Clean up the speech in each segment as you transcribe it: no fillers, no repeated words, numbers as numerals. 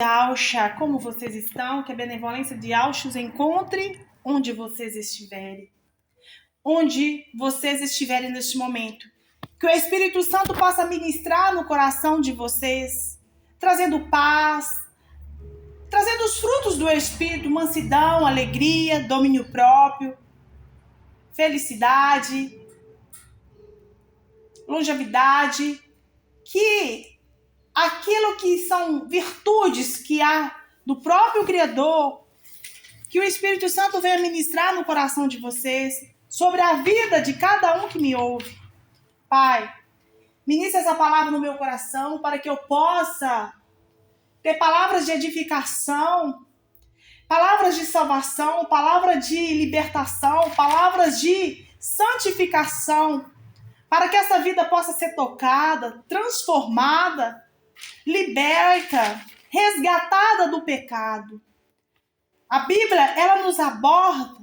Yahshua, como vocês estão? Que a benevolência de Yahshua os encontre onde vocês estiverem. Onde vocês estiverem neste momento. Que o Espírito Santo possa ministrar no coração de vocês, trazendo paz, trazendo os frutos do Espírito, mansidão, alegria, domínio próprio, felicidade, longevidade, que aquilo que são virtudes que há do próprio Criador, que o Espírito Santo venha ministrar no coração de vocês, sobre a vida de cada um que me ouve. Pai, ministra essa palavra no meu coração para que eu possa ter palavras de edificação, palavras de salvação, palavras de libertação, palavras de santificação, para que essa vida possa ser tocada, transformada, liberta, resgatada do pecado. A Bíblia, ela nos aborda,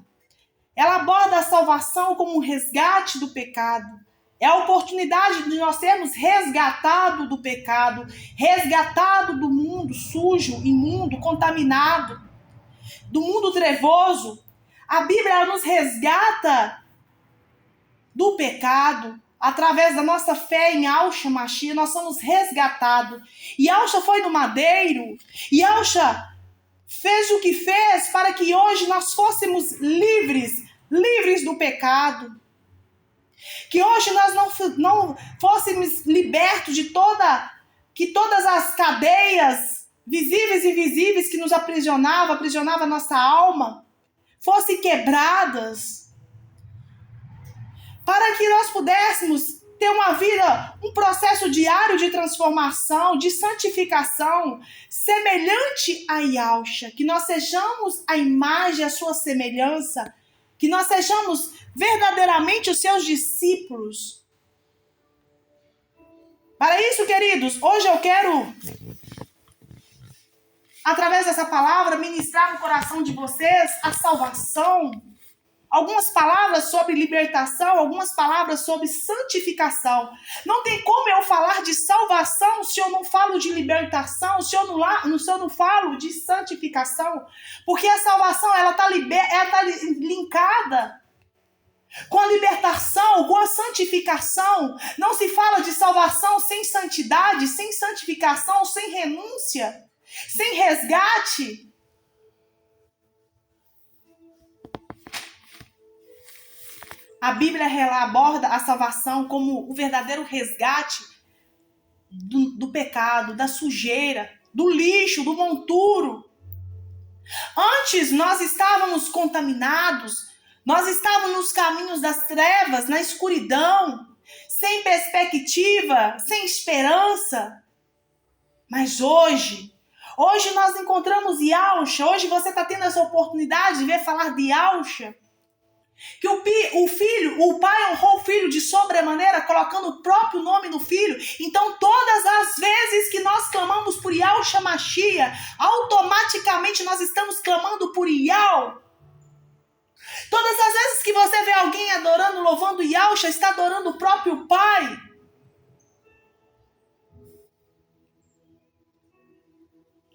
ela aborda a salvação como um resgate do pecado. É a oportunidade de nós sermos resgatados do pecado, resgatados do mundo sujo, imundo, contaminado, do mundo trevoso. A Bíblia, ela nos resgata do pecado. Através da nossa fé em Yahshua Mashiach, nós somos resgatados. Yahshua foi no madeiro. Yahshua fez o que fez para que hoje nós fôssemos livres do pecado. Que hoje nós não fôssemos libertos de que todas as cadeias visíveis e invisíveis que nos aprisionava a nossa alma, fossem quebradas. Para que nós pudéssemos ter uma vida, um processo diário de transformação, de santificação, semelhante a Yahshua, que nós sejamos a imagem, a sua semelhança, que nós sejamos verdadeiramente os seus discípulos. Para isso, queridos, hoje eu quero, através dessa palavra, ministrar no coração de vocês a salvação. Algumas palavras sobre libertação, algumas palavras sobre santificação. Não tem como eu falar de salvação se eu não falo de libertação, se eu não falo de santificação. Porque a salvação, ela tá linkada com a libertação, com a santificação. Não se fala de salvação sem santidade, sem santificação, sem renúncia, sem resgate. A Bíblia aborda a salvação como o verdadeiro resgate do pecado, da sujeira, do lixo, do monturo. Antes nós estávamos contaminados, nós estávamos nos caminhos das trevas, na escuridão, sem perspectiva, sem esperança. Mas hoje nós encontramos Yahshua, hoje você está tendo essa oportunidade de ver falar de Yahshua. Que o pai honrou o filho de sobremaneira, colocando o próprio nome no filho. Então, todas as vezes que nós clamamos por Yahshua Mashiach, automaticamente nós estamos clamando por Yah. Todas as vezes que você vê alguém adorando, louvando Yahshua, está adorando o próprio Pai.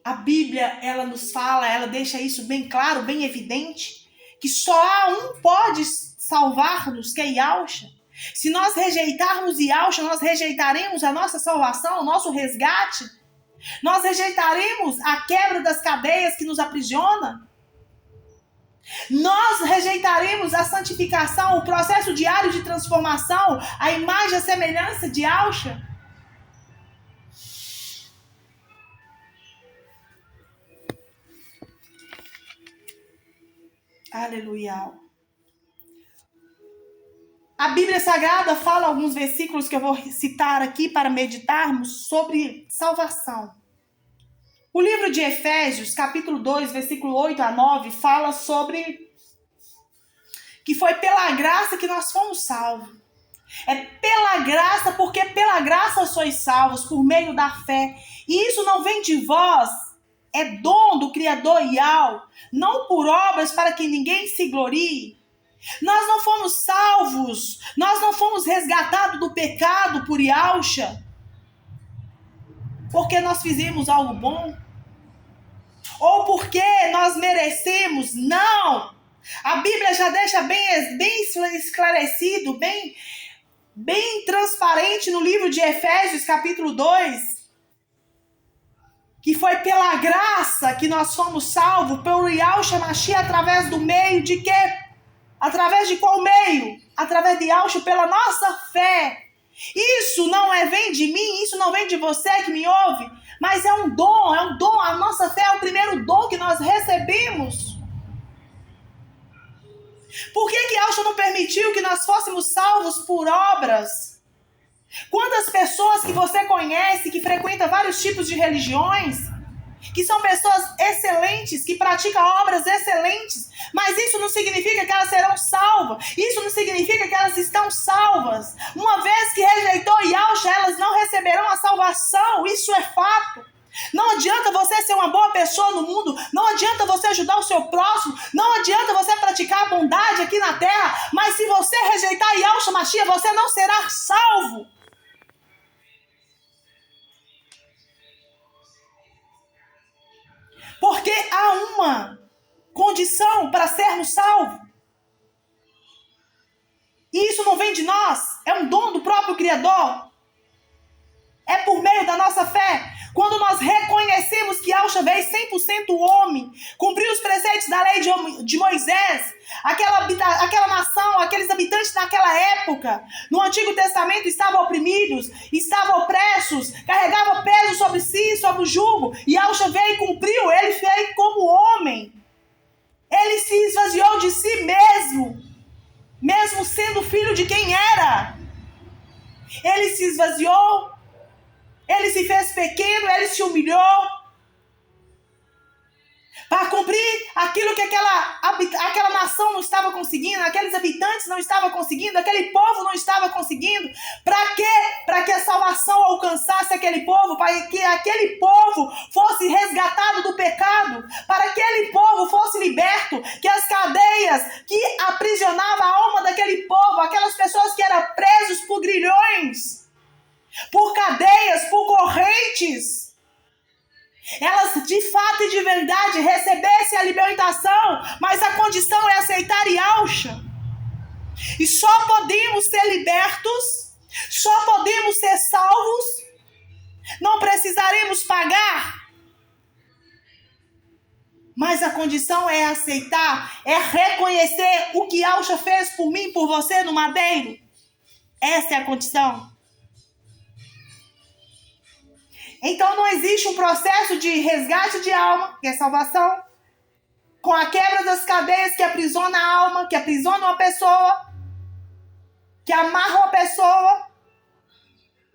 A Bíblia, ela nos fala, ela deixa isso bem claro, bem evidente, que só há um pode salvar-nos, que é Yahshua. Se nós rejeitarmos Yahshua, nós rejeitaremos a nossa salvação, o nosso resgate. Nós rejeitaremos a quebra das cadeias que nos aprisiona. Nós rejeitaremos a santificação, o processo diário de transformação, a imagem, a semelhança de Yahshua. Aleluia. A Bíblia Sagrada fala alguns versículos que eu vou citar aqui para meditarmos sobre salvação. O livro de Efésios, capítulo 2, versículo 8 a 9, fala sobre que foi pela graça que nós fomos salvos. É pela graça, porque pela graça sois salvos, por meio da fé. E isso não vem de vós, é dom do Criador Yahweh, não por obras para que ninguém se glorie. Nós não fomos salvos, nós não fomos resgatados do pecado por Yahshua, porque nós fizemos algo bom. nós merecemos. Não! A Bíblia já deixa bem esclarecido, bem transparente no livro de Efésios, capítulo 2, que foi pela graça que nós fomos salvos, pelo Yahushua Mashiach, através do meio de quê? Através de qual meio? Através de Yahushua, pela nossa fé. Isso não vem de mim, isso não vem de você que me ouve, mas é um dom, a nossa fé é o primeiro dom que nós recebemos. Por que Yahushua não permitiu que nós fôssemos salvos por obras? Quantas pessoas que você conhece, que frequentam vários tipos de religiões, que são pessoas excelentes, que praticam obras excelentes, mas isso não significa que elas serão salvas, isso não significa que elas estão salvas. Uma vez que rejeitou Yahushua, elas não receberão a salvação, isso é fato. Não adianta você ser uma boa pessoa no mundo, não adianta você ajudar o seu próximo, não adianta você praticar a bondade aqui na terra, mas se você rejeitar Yahushua Mashiach, você não será salvo. Porque há uma condição para sermos salvos. E isso não vem de nós, é um dom do próprio Criador. É por meio da nossa fé. Quando nós reconhecemos que Yahushua veio 100% homem, cumpriu os preceitos da lei de Moisés, aquela nação, aqueles habitantes naquela época, no Antigo Testamento estavam oprimidos, estavam opressos, carregavam peso sobre si, sobre o jugo, e Yahushua veio e cumpriu, ele veio como homem. Ele se esvaziou de si mesmo sendo filho de quem era. Ele se esvaziou, ele se fez pequeno, ele se humilhou para cumprir aquilo que aquela nação não estava conseguindo, aqueles habitantes não estavam conseguindo, aquele povo não estava conseguindo. Para quê? Para que a salvação alcançasse aquele povo, para que aquele povo fosse resgatado do pecado, para que aquele povo fosse liberto, que as cadeias que aprisionavam a alma daquele povo, aquelas pessoas que eram presos por grilhões, por cadeias, por correntes, elas de fato e de verdade recebessem a libertação, mas a condição é aceitar Yahushua. E só podemos ser libertos, só podemos ser salvos, não precisaremos pagar. Mas a condição é aceitar, é reconhecer o que Yahushua fez por mim, por você no madeiro. Essa é a condição. Então não existe um processo de resgate de alma, que é salvação, com a quebra das cadeias que aprisiona a alma, que aprisiona uma pessoa, que amarra uma pessoa.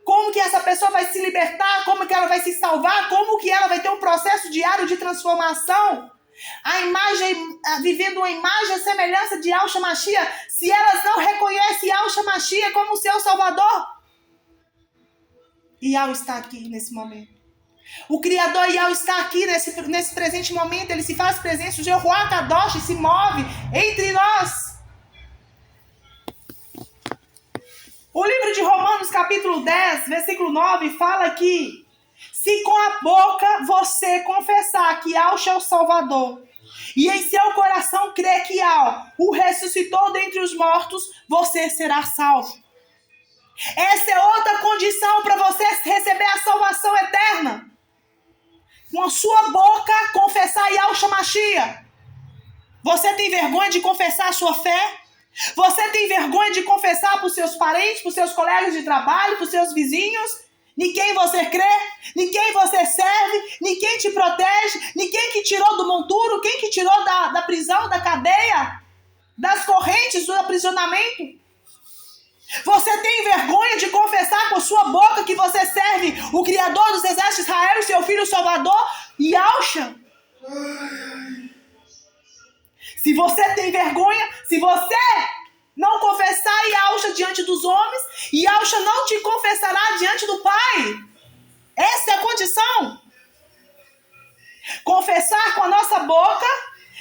Como que essa pessoa vai se libertar? Como que ela vai se salvar? Como que ela vai ter um processo diário de transformação? Vivendo uma imagem e semelhança de Yahushua Mashiach, se elas não reconhecem Yahushua Mashiach como seu Salvador. E Yahushua está aqui nesse momento. O Criador Yahushua está aqui nesse presente momento. Ele se faz presente. O Jeová Kadosh se move entre nós. O livro de Romanos, capítulo 10, versículo 9, fala que se com a boca você confessar que Yahushua é o Salvador e em seu coração crer que Yahushua o ressuscitou dentre os mortos, você será salvo. Essa é outra condição para você receber a salvação eterna. Com a sua boca confessar Yahushua Mashiach. Você tem vergonha de confessar a sua fé? Você tem vergonha de confessar para os seus parentes, para os seus colegas de trabalho, para os seus vizinhos? Em quem você crê? Em quem você serve? Em quem te protege? Em quem que tirou do monturo? Quem que tirou da prisão, da cadeia? Das correntes, do aprisionamento? Você tem vergonha de confessar com sua boca que você serve o Criador dos exércitos de Israel, seu Filho Salvador, Yahushua? Se você tem vergonha, se você não confessar Yahushua diante dos homens, Yahushua não te confessará diante do Pai. Essa é a condição. Confessar com a nossa boca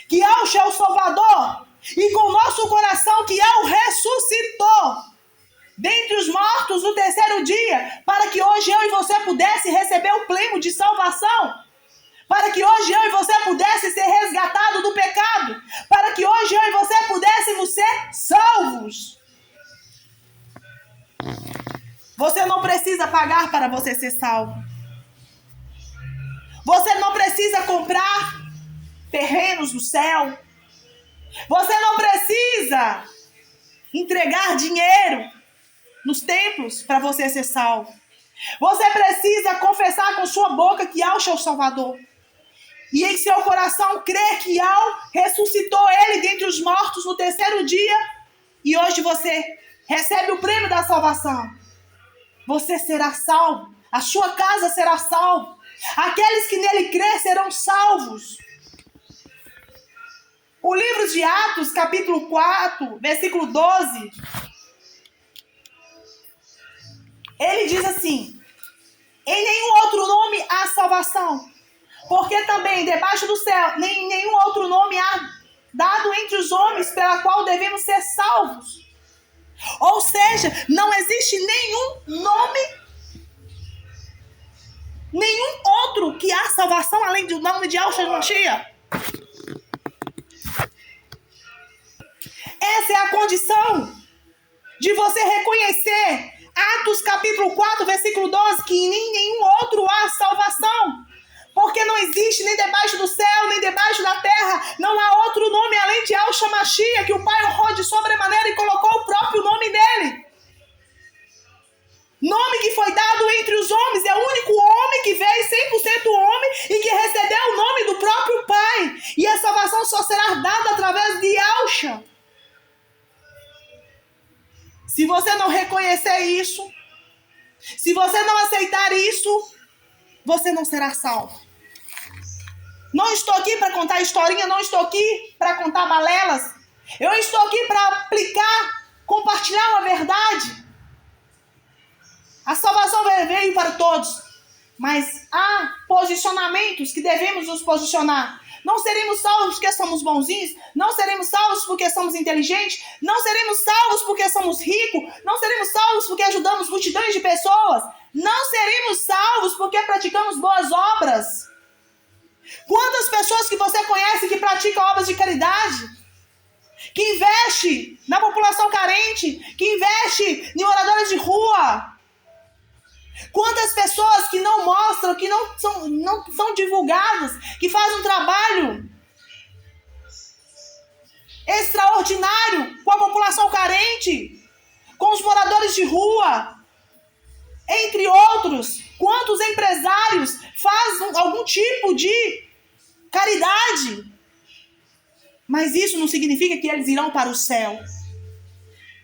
que Yahushua é o Salvador e com o nosso coração que Yahushua ressuscitou dentre os mortos no terceiro dia, para que hoje eu e você pudesse receber o pleno de salvação. Para que hoje eu e você pudesse ser resgatados do pecado. Para que hoje eu e você pudéssemos ser salvos. Você não precisa pagar para você ser salvo. Você não precisa comprar terrenos no céu. Você não precisa entregar dinheiro nos templos para você ser salvo. Você precisa confessar com sua boca que Yahshua é o Salvador. E em seu coração crer que Yahweh ressuscitou ele dentre os mortos no terceiro dia. E hoje você recebe o prêmio da salvação. Você será salvo. A sua casa será salva. Aqueles que nele crêem serão salvos. O livro de Atos, capítulo 4, versículo 12. Ele diz assim: em nenhum outro nome há salvação, porque também debaixo do céu nem nenhum outro nome há dado entre os homens pela qual devemos ser salvos. Ou seja, não existe nenhum nome, nenhum outro que há salvação além do nome de Yahshua Mashiach. Essa é a condição de você reconhecer Atos capítulo 4, versículo 12, que em nenhum outro há salvação. Porque não existe nem debaixo do céu, nem debaixo da terra, não há outro nome além de Yahshua Mashiach, que o Pai honrou de sobremaneira e colocou o próprio nome dele. Nome que foi dado entre os homens, é o único homem que veio 100% homem e que recebeu o nome do próprio Pai. E a salvação só será dada através de Yahshua. Se você não reconhecer isso, se você não aceitar isso, você não será salvo. Não estou aqui para contar historinha, não estou aqui para contar balelas. Eu estou aqui para aplicar, compartilhar uma verdade. A salvação veio para todos, mas há posicionamentos que devemos nos posicionar. Não seremos salvos porque somos bonzinhos, não seremos salvos porque somos inteligentes, não seremos salvos porque somos ricos, não seremos salvos porque ajudamos multidões de pessoas, não seremos salvos porque praticamos boas obras. Quantas pessoas que você conhece que praticam obras de caridade, que investe na população carente, que investe em moradores de rua? Quantas pessoas que não mostram, que não são divulgadas, que fazem um trabalho extraordinário com a população carente, com os moradores de rua, entre outros. Quantos empresários fazem algum tipo de caridade? Mas isso não significa que eles irão para o céu.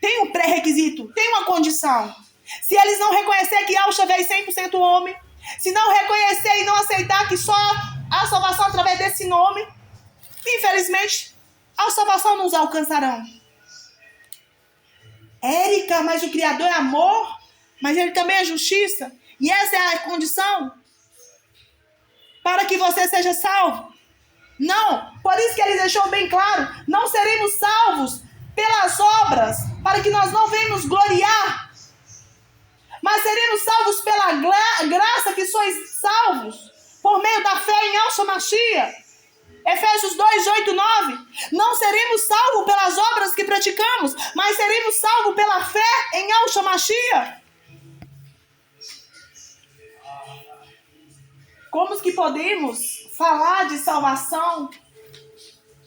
Tem um pré-requisito, tem uma condição. Se eles não reconhecer que Yahshua veio 100% homem, se não reconhecer e não aceitar que só há salvação através desse nome, infelizmente, a salvação não os alcançarão. Érica, mas o Criador é amor, mas ele também é justiça. E essa é a condição para que você seja salvo. Não, por isso que ele deixou bem claro, não seremos salvos pelas obras, para que nós não venhamos gloriar, mas seremos salvos pela graça que sois salvos, por meio da fé em Yahshua Mashiach. Efésios 2, 8, 9. Não seremos salvos pelas obras que praticamos, mas seremos salvos pela fé em Yahshua Mashiach. Como que podemos falar de salvação,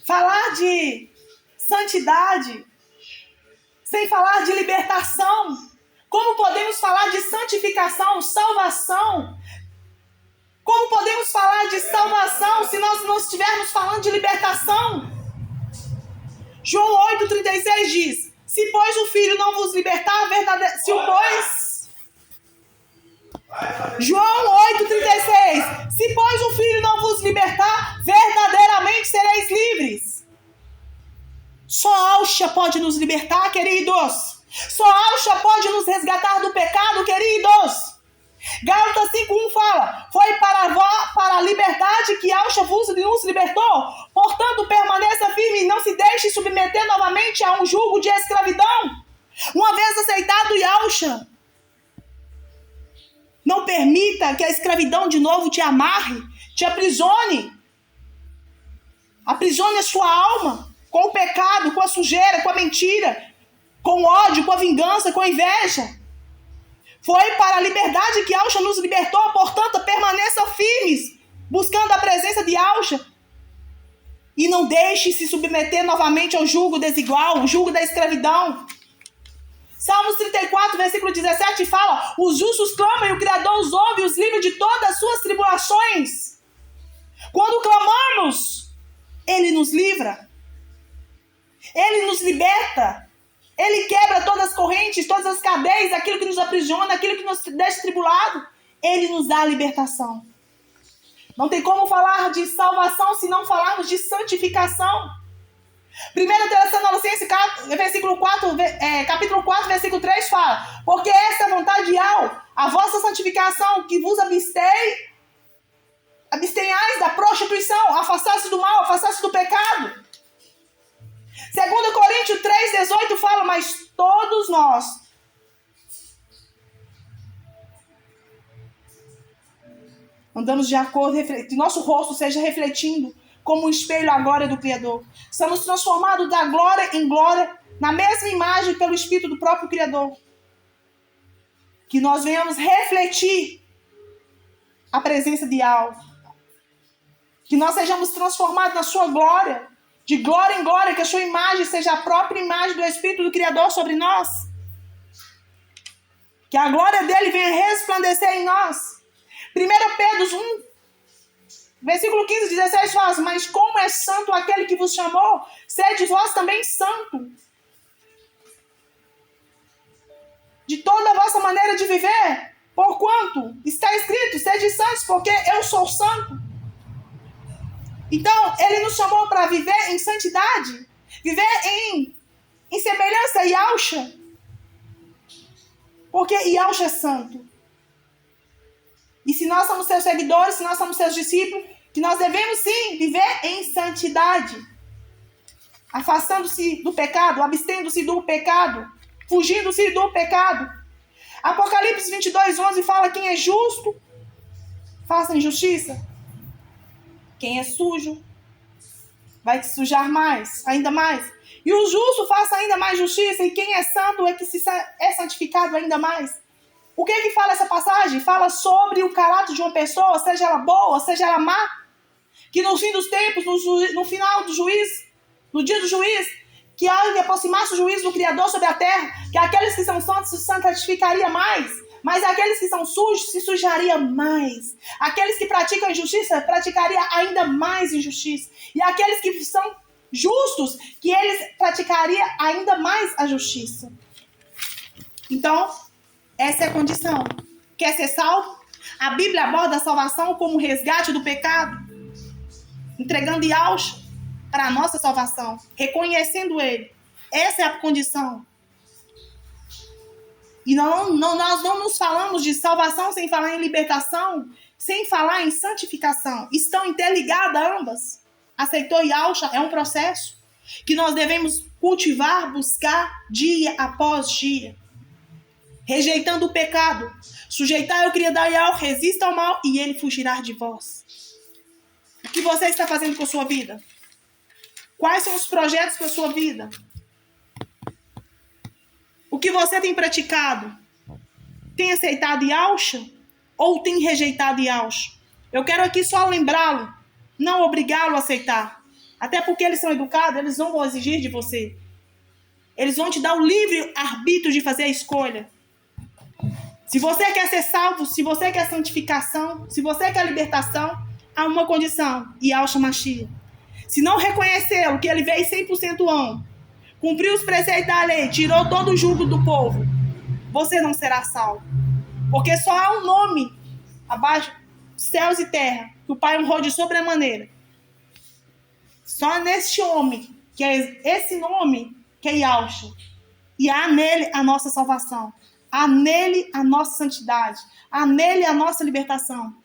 falar de santidade, sem falar de libertação? Como podemos falar de santificação, salvação? Como podemos falar de salvação se nós não estivermos falando de libertação? João 8,36 diz: se pois o Filho não vos libertar, João 8,36: se pois o Filho não vos libertar, verdadeiramente sereis livres. Só Yahshua pode nos libertar, queridos. Só Yahshua pode nos resgatar do pecado, queridos. Gálatas 5:1 fala: foi para a liberdade que Yahshua nos libertou. Portanto, permaneça firme e não se deixe submeter novamente a um jugo de escravidão. Uma vez aceitado Yahshua, não permita que a escravidão de novo te amarre, te aprisione. Aprisione a sua alma com o pecado, com a sujeira, com a mentira, com o ódio, com a vingança, com a inveja. Foi para a liberdade que Yahshua nos libertou, portanto, permaneçam firmes, buscando a presença de Yahshua. E não deixe se submeter novamente ao jugo desigual, o jugo da escravidão. Salmos 34, versículo 17 fala: os justos clamam e o Criador os ouve e os livra de todas as suas tribulações. Quando clamamos, Ele nos livra. Ele nos liberta. Ele quebra todas as correntes, todas as cadeias, aquilo que nos aprisiona, aquilo que nos deixa tribulado. Ele nos dá a libertação. Não tem como falar de salvação se não falarmos de santificação. 1 Tessalonicenses, capítulo 4, versículo 3 fala: porque essa é a vontade de Yahweh, a vossa santificação, que vos abstenhais da prostituição, afastasse do mal, afastasse do pecado. 2 Coríntios 3,18 fala: mas todos nós andamos de acordo, que nosso rosto seja refletindo como um espelho a glória do Criador. Somos transformados da glória em glória, na mesma imagem pelo Espírito do próprio Criador. Que nós venhamos refletir a presença de Yahweh. Que nós sejamos transformados na sua glória, de glória em glória, que a sua imagem seja a própria imagem do Espírito do Criador sobre nós. Que a glória dele venha resplandecer em nós. 1 Pedro 1, versículo 15, 16 fala: mas como é santo aquele que vos chamou, sede vós também santo. De toda a vossa maneira de viver, porquanto está escrito: sede santos, porque eu sou santo. Então, ele nos chamou para viver em santidade, viver em semelhança a Yahshua, porque Yahshua é santo. E se nós somos seus seguidores, se nós somos seus discípulos, que nós devemos sim viver em santidade, afastando-se do pecado, abstendo-se do pecado, fugindo-se do pecado. Apocalipse 22:11 fala: quem é justo, faça injustiça. Quem é sujo, vai te sujar mais, ainda mais. E o justo faça ainda mais justiça, e quem é santo é que é santificado ainda mais. O que fala essa passagem? Fala sobre o caráter de uma pessoa, seja ela boa, seja ela má, que no fim dos tempos, no final do juízo, no dia do juízo, que ao aproximar-se o juízo do Criador sobre a terra, que aqueles que são santos se santificariam mais, mas aqueles que são sujos se sujariam mais. Aqueles que praticam injustiça praticariam ainda mais injustiça. E aqueles que são justos, que eles praticariam ainda mais a justiça. Então, essa é a condição. Quer ser salvo? A Bíblia aborda a salvação como resgate do pecado, entregando Yahshua para a nossa salvação, reconhecendo Ele. Essa é a condição. E nós não nos falamos de salvação sem falar em libertação, sem falar em santificação. Estão interligadas ambas. Aceitou Yahshua é um processo que nós devemos cultivar, buscar dia após dia. Rejeitando o pecado, sujeitar o Criador Yahweh, resista ao mal e ele fugirá de vós. O que você está fazendo com a sua vida? Quais são os projetos para a sua vida? O que você tem praticado? Tem aceitado Yahshua ou tem rejeitado Yahshua? Eu quero aqui só lembrá-lo, não obrigá-lo a aceitar. Até porque eles são educados, eles não vão exigir de você. Eles vão te dar o livre arbítrio de fazer a escolha. Se você quer ser salvo, se você quer santificação, se você quer libertação, há uma condição: Yahshua Mashiach. Se não reconhecê-lo, que ele veio 100% homem, cumpriu os preceitos da lei, tirou todo o jugo do povo, você não será salvo. Porque só há um nome abaixo dos céus e terra que o Pai honrou de sobremaneira. Só neste homem, que é esse nome, que é Yahshua. E há nele a nossa salvação. Há nele a nossa santidade. Há nele a nossa libertação.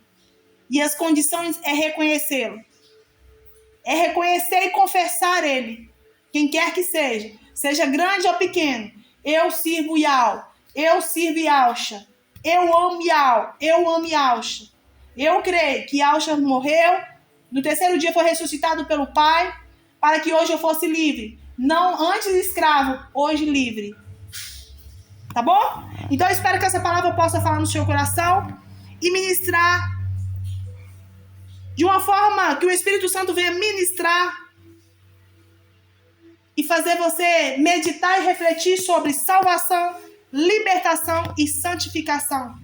E as condições é reconhecê-lo. É reconhecer e confessar ele. Quem quer que seja. Seja grande ou pequeno. Eu sirvo Yahweh. Eu sirvo Yahshua. Eu amo Yahweh. Eu amo Yahshua. Eu creio que Yahshua morreu, no terceiro dia foi ressuscitado pelo Pai, para que hoje eu fosse livre. Não antes escravo, hoje livre. Tá bom? Então eu espero que essa palavra possa falar no seu coração e ministrar de uma forma que o Espírito Santo venha ministrar e fazer você meditar e refletir sobre salvação, libertação e santificação.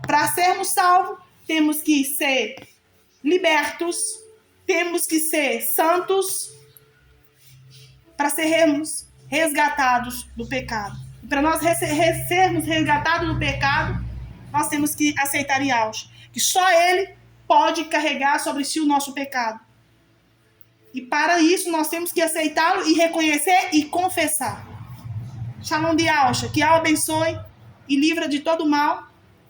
Para sermos salvos, temos que ser libertos, temos que ser santos, para sermos resgatados do pecado. E para nós sermos resgatados do pecado, nós temos que aceitar Yahshua, que só Ele pode carregar sobre si o nosso pecado. E para isso nós temos que aceitá-lo e reconhecer e confessar. Shalom de Yahshua, que Yahweh abençoe e livra de todo mal,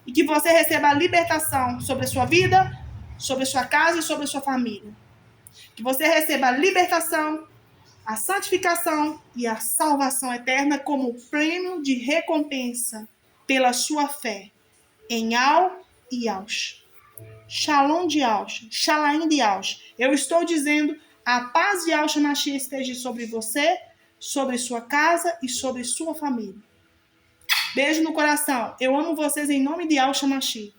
e que você receba a libertação sobre a sua vida, sobre a sua casa e sobre a sua família. Que você receba a libertação, a santificação e a salvação eterna como prêmio de recompensa pela sua fé em Yahweh e Yahshua. Shalom de Yahshua, Shalom de Yahshua. Eu estou dizendo, a paz de Yahshua Mashiach esteja sobre você, sobre sua casa e sobre sua família. Beijo no coração. Eu amo vocês em nome de Yahshua Mashiach.